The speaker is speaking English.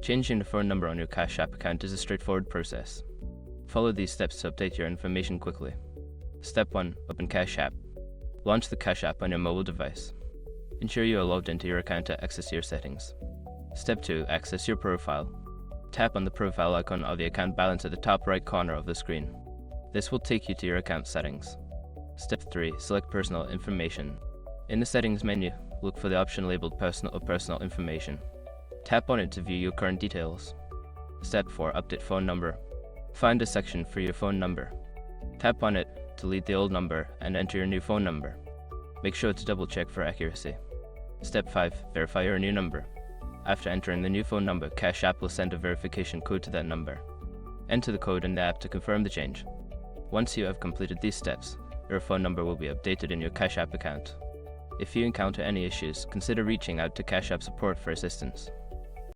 Changing the phone number on your Cash App account is a straightforward process. Follow these steps to update your information quickly. Step 1. Open Cash App. Launch the Cash App on your mobile device. Ensure you are logged into your account to access your settings. Step 2. Access your profile. Tap on the profile icon of the account balance at the top right corner of the screen. This will take you to your account settings. Step 3. Select Personal Information. In the Settings menu, look for the option labeled Personal Information. Tap on it to view your current details. Step 4. Update phone number. Find a section for your phone number. Tap on it to delete the old number and enter your new phone number. Make sure to double check for accuracy. Step 5. Verify your new number. After entering the new phone number, Cash App will send a verification code to that number. Enter the code in the app to confirm the change. Once you have completed these steps, your phone number will be updated in your Cash App account. If you encounter any issues, consider reaching out to Cash App support for assistance.